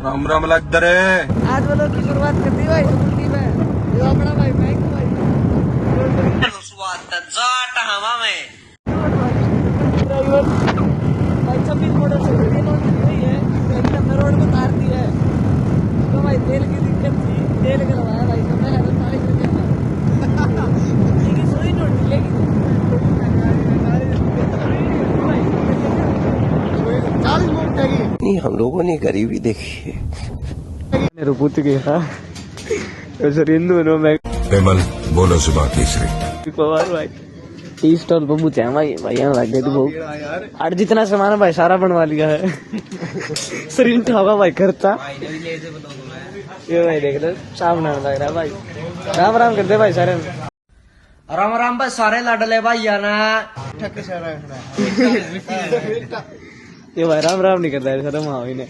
राम राम लग रे। आज वालों की शुरुआत कर दी भाई स्कूटी में। जो अपना भाई बाइक भाई शुरुआत जाट हवा में ड्राइवर भाई 26 मॉडल से लॉन्च की हुई है, लेकिन हमने रोड को उतार दी है। तो भाई तेल की दिक्कत थी, तेल करवाया भाई तो मैं 40 रुपये में लेकिन सोई नोट लेकिन 40 वोट नहीं, हम लोगों ने गरीबी देखी है। रुपुत गया हिंदू नो मैं विमल बोलो सुबह तीसरी पवार भाई टी स्टॉल पर पूछे भाई भाई यहाँ लग गए तो बहुत आज जितना सामान है भाई सारा बनवा लिया है। शरीर होगा भाई खर्चा ये भाई देख लो सामने लग रहा है भाई। राम राम करते भाई सारे राम राम भाई सारे लाडले भाई आना ये भाई राम राम नहीं करता है सर माँ ने